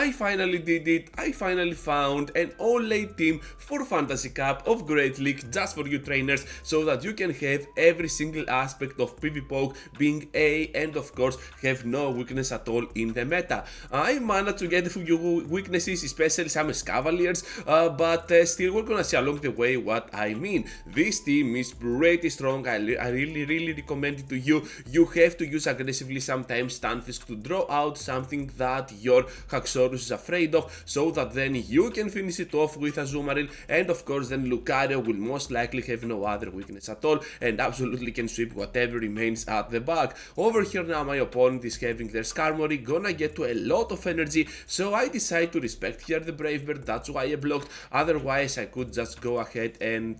I finally did it. I finally found an all-late team for Fantasy Cup of Great League just for you trainers, so that you can have every single aspect of PvPoke being A, and of course have no weakness at all in the meta. I managed to get a few weaknesses, especially some Cavaliers, but still we're gonna see along the way what I mean. This team is pretty strong. I really recommend it to you. You have to use aggressively sometimes Stunfisk to draw out something that your Haxorus is afraid of, so that then you can finish it off with Azumarill, and of course then Lucario will most likely have no other weakness at all and absolutely can sweep whatever remains at the back. Over here now my opponent is having their Skarmory, gonna get to a lot of energy, so I decide to respect here the Brave Bird. That's why I blocked. Otherwise I could just go ahead and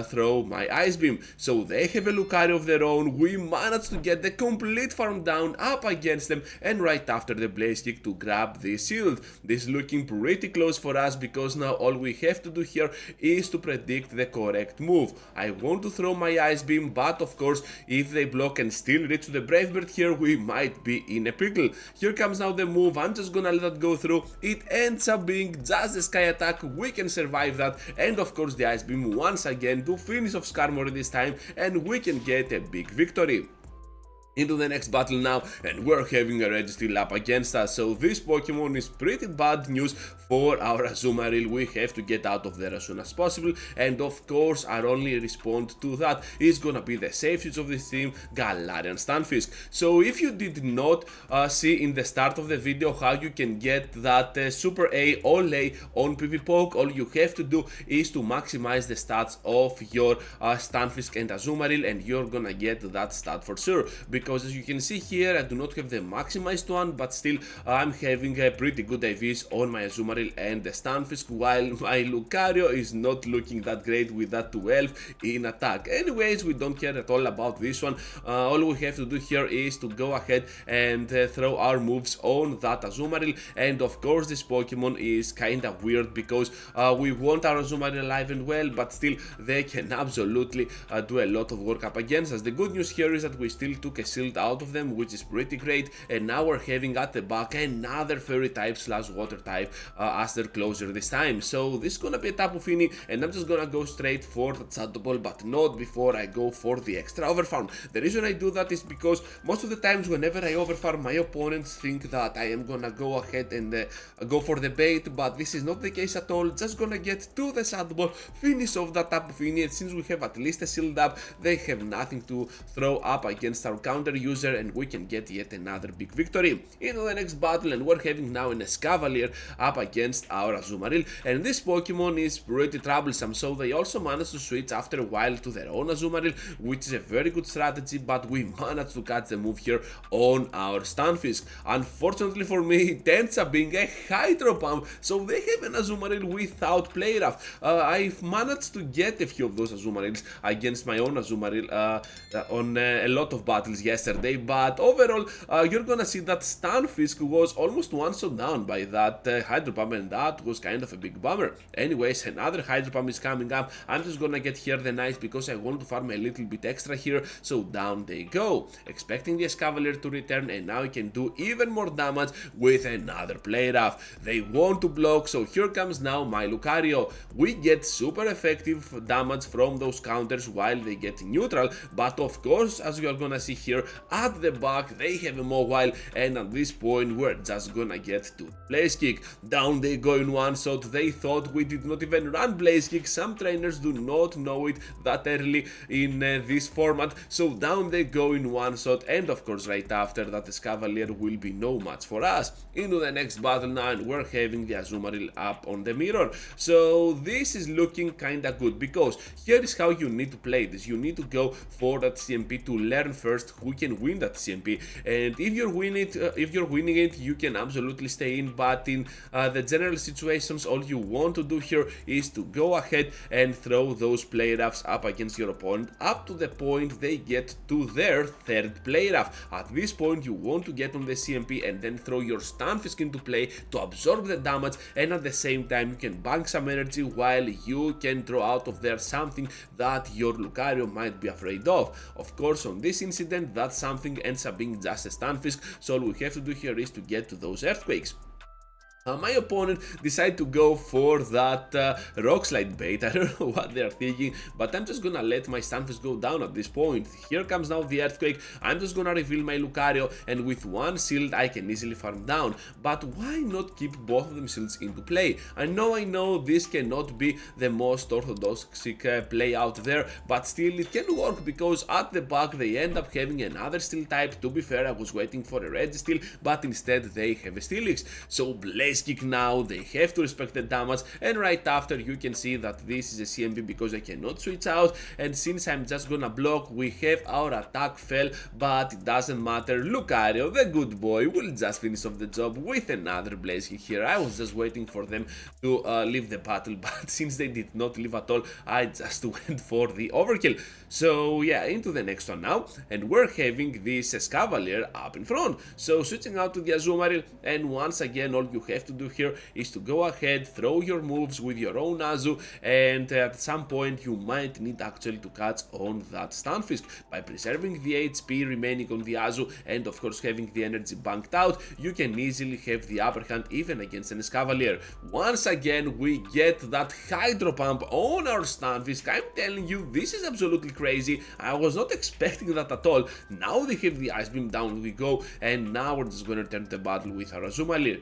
throw my Ice Beam. So they have a Lucario of their own. We managed to get the complete farm down up against them, and right after the Blaze Kick to grab this shield. This is looking pretty close for us, because now all we have to do here is to predict the correct move. I want to throw my Ice Beam, but of course if they block and still reach to the Brave Bird here, we might be in a pickle. Here comes now the move. I'm just gonna let that go through. It ends up being just a Sky Attack. We can survive that, and of course the Ice Beam once again to finish off Skarmory this time, and we can get a big victory. Into the next battle now, and we're having a Registeel up against us, so this Pokemon is pretty bad news for our Azumarill. We have to get out of there as soon as possible, and of course our only response to that is gonna be the safe use of this team, Galarian Stunfisk. So if you did not see in the start of the video how you can get that Super A All A on PvPoke, all you have to do is to maximize the stats of your Stunfisk and Azumarill, and you're gonna get that stat for sure. Because as you can see here, I do not have the maximized one, but still I'm having a pretty good IVs on my Azumarill and the Stunfisk, while my Lucario is not looking that great with that 12 in attack. Anyways, we don't care at all about this one. All we have to do here is to go ahead and throw our moves on that Azumarill, and of course this Pokemon is kinda weird, because we want our Azumarill alive and well, but still they can absolutely do a lot of work up against us. The good news here is that we still took a shield out of them, which is pretty great, and now we're having at the back another fairy type / water type as their closer this time. So this is gonna be a Tapu Fini, and I'm just gonna go straight for the Shadow Ball, but not before I go for the extra overfarm. The reason I do that is because most of the times whenever I overfarm, my opponents think that I am gonna go ahead and go for the bait, but this is not the case at all. Just gonna get to the Shadow Ball, finish off that Tapu Fini, and since we have at least a shield up, they have nothing to throw up against our counter user, and we can get yet another big victory. Into the next battle, and we're having now an Escavalier up against our Azumarill, and this Pokemon is pretty troublesome, so they also managed to switch after a while to their own Azumarill, which is a very good strategy, but we managed to catch the move here on our Stunfisk. Unfortunately for me, it ends up being a Hydro Pump, so they have an Azumarill without Play Rough. I've managed to get a few of those Azumarills against my own Azumarill on a lot of battles yesterday, but overall you're gonna see that Stunfisk was almost one-shot down by that Hydro Pump, and that was kind of a big bummer. Anyways, another Hydro Pump is coming up. I'm just gonna get here the knife because I want to farm a little bit extra here, so down they go, expecting the Escavalier to return, and now he can do even more damage with another Play Rough. They want to block, so here comes now my Lucario. We get super effective damage from those counters while they get neutral, but of course, as you are gonna see here at the back, they have a Mobile, and at this point we're just gonna get to Blaze Kick. Down they go in one shot. They thought we did not even run Blaze Kick. Some trainers do not know it that early in this format, so down they go in one shot, and of course right after that the Escavalier will be no match for us. Into the next battle now, and we're having the Azumarill up on the mirror. So this is looking kinda good, because here is how you need to play this. You need to go for that CMP to learn first who can win that CMP, and if you're winning it, you can absolutely stay in, but in the general situations, all you want to do here is to go ahead and throw those Play Roughs up against your opponent up to the point they get to their third Play Rough. At this point you want to get on the CMP and then throw your Stunfisk into play to absorb the damage, and at the same time you can bank some energy while you can draw out of there something that your Lucario might be afraid of. Of course, on this incident, that something ends up being just a Stunfisk, so all we have to do here is to get to those Earthquakes. My opponent decided to go for that rock slide bait. I don't know what they're thinking, but I'm just gonna let my Stunfisk go down at this point. Here comes now the earthquake. I'm just gonna reveal my Lucario, and with one shield I can easily farm down. But why not keep both of them shields into play? I know this cannot be the most orthodox play out there, but still it can work because at the back they end up having another steel type. To be fair, I was waiting for a red steel, but instead they have a Steelix. So Blaze Kick now, they have to respect the damage, and right after you can see that this is a CMP because I cannot switch out, and since I'm just gonna block, we have our attack fail, but it doesn't matter. Lucario, the good boy, will just finish off the job with another Blaze Kick here. I was just waiting for them to leave the battle, but since they did not leave at all, I just went for the overkill. So yeah, into the next one now, and we're having this Escavalier up in front. So switching out to the Azumarill, and once again all you have to do here is to go ahead, throw your moves with your own Azu, and at some point you might need actually to catch on that Stunfisk. By preserving the HP remaining on the Azu and of course having the energy banked out, you can easily have the upper hand even against an Escavalier. Once again we get that Hydro Pump on our Stunfisk. I'm telling you, this is absolutely crazy. I was not expecting that at all. Now they have the Ice Beam, down we go, and now we're just gonna turn the battle with our Azumarill.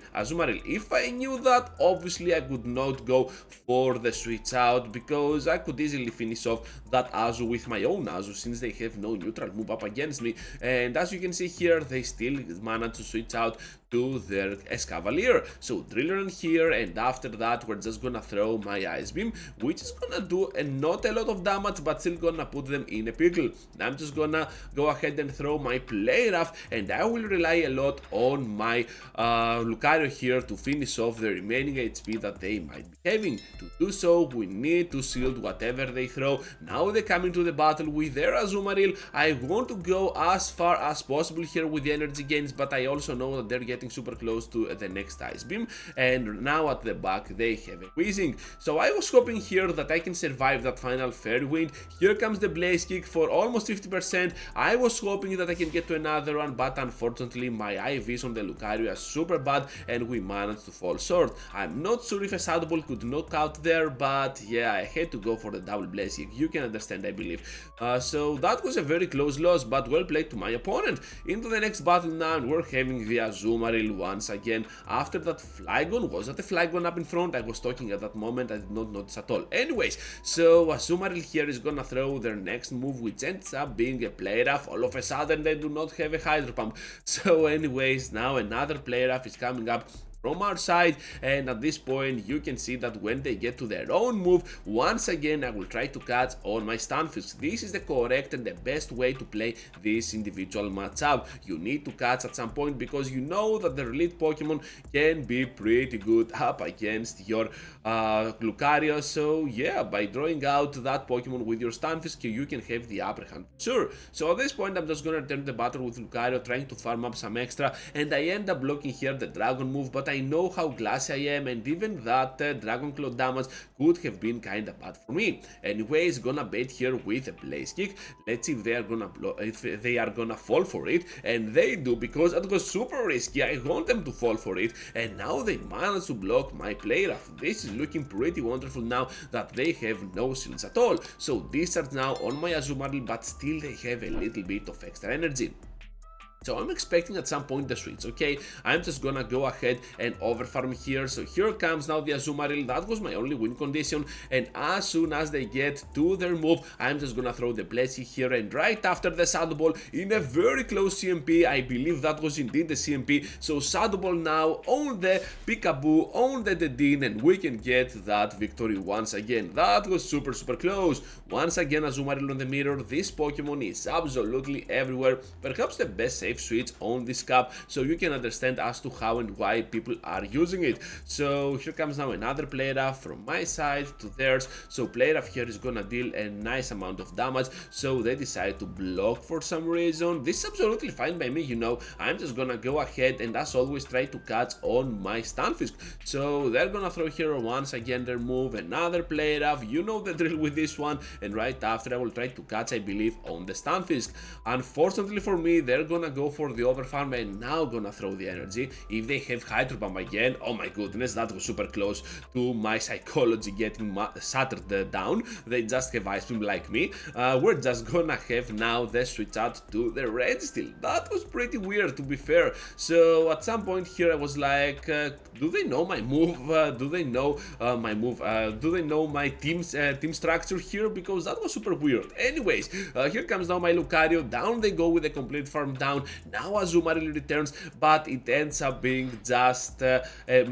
If I knew that, obviously I could not go for the switch out because I could easily finish off that Azu with my own Azu since they have no neutral move up against me, and as you can see here, they still managed to switch out to their Escavalier. So Driller in here, and after that we're just gonna throw my Ice Beam, which is gonna do not a lot of damage but still gonna put them in a pickle. I'm just gonna go ahead and throw my Play Rough, and I will rely a lot on my Lucario here to finish off the remaining HP that they might be having. To do so, we need to shield whatever they throw. Now they come into the battle with their Azumarill. I want to go as far as possible here with the energy gains, but I also know that they're getting super close to the next Ice Beam, and now at the back they have a Weezing. So I was hoping here that I can survive that final Fairy Wind. Here comes the Blaze Kick for almost 50%. I was hoping that I can get to another one, but unfortunately my IVs on the Lucario are super bad and we managed to fall short. I'm not sure if a Shadow Ball could knock out there, but yeah, I had to go for the double Blaze Kick. You can understand, I believe. So that was a very close loss, but well played to my opponent. Into the next battle now, and we're having the Azumarill once again. After that Flygon, was that a Flygon up in front? I was talking at that moment, I did not notice at all. Anyways, so Azumarill here is gonna throw their next move, which ends up being a Play Rough. All of a sudden they do not have a Hydro Pump. So anyways, now another Play Rough is coming up from our side, and at this point you can see that when they get to their own move, once again I will try to catch on my Stunfisk. This is the correct and the best way to play this individual matchup. You need to catch at some point because you know that the elite Pokemon can be pretty good up against your Lucario. So yeah, by drawing out that Pokemon with your Stunfisk, you can have the upper hand. Sure. So at this point I'm just gonna turn the battle with Lucario, trying to farm up some extra, and I end up blocking here the Dragon move, but I know how glassy I am, and even that Dragon Claw damage could have been kinda bad for me. Anyways, gonna bait here with a Blaze Kick. Let's see if they are gonna fall for it, and they do, because that was super risky. I want them to fall for it, and now they managed to block my Play Rough. This is looking pretty wonderful now that they have no shields at all. So discharge now on my Azumarill, but still they have a little bit of extra energy. So I'm expecting at some point the switch, okay? I'm just gonna go ahead and overfarm here. So here comes now the Azumarill. That was my only win condition, and as soon as they get to their move, I'm just gonna throw the Blaze Kick here, and right after the Shadow Ball in a very close CMP, I believe that was indeed the CMP. So Shadow Ball now on the Peekaboo, on the Dedenne, and we can get that victory once again. That was super close. Once again, Azumarill on the mirror. This Pokemon is absolutely everywhere. Perhaps the best safe switch on this cup, so you can understand as to how and why people are using it. So here comes now another Play Rough from my side to theirs. So Play Rough here is gonna deal a nice amount of damage, so they decide to block for some reason. This is absolutely fine by me, you know. I'm just gonna go ahead and as always try to catch on my Stunfisk. So they're gonna throw here once again their move, another Play Rough. You know the drill with this one, and right after I will try to catch, I believe, on the Stunfisk. Unfortunately for me, they're gonna go for the overfarm and now gonna throw the energy. If they have Hydro Bomb again, oh my goodness, that was super close to my psychology getting shattered down. They just have Ice Beam like me. We're just gonna have now the switch out to the red steel. That was pretty weird, to be fair. So at some point here I was like, do they know my move? Do they know my move? Do they know my team structure here? Because that was super weird. Anyways, here comes now my Lucario. Down they go with a complete farm down. Now Azumarill returns, but it ends up being just a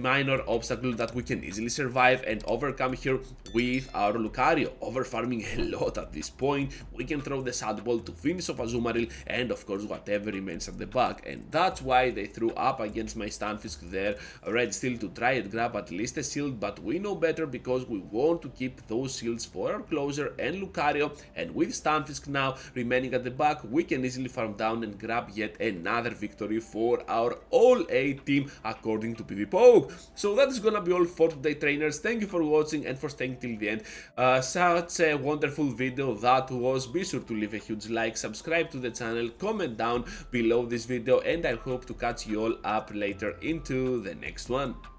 minor obstacle that we can easily survive and overcome here with our Lucario. Overfarming a lot at this point. We can throw the Shadow Ball to finish off Azumarill and of course whatever remains at the back. And that's why they threw up against my Stunfisk there, Red Steel, to try and grab at least a shield, but we know better because we want to keep those shields for our closer and Lucario. And with Stunfisk now remaining at the back, we can easily farm down and grab yet another victory for our all-A team according to PvPoke. So that is gonna be all for today, trainers. Thank you for watching and for staying till the end. Such a wonderful video that was. Be sure to leave a huge like, subscribe to the channel, comment down below this video, and I hope to catch you all up later into the next one.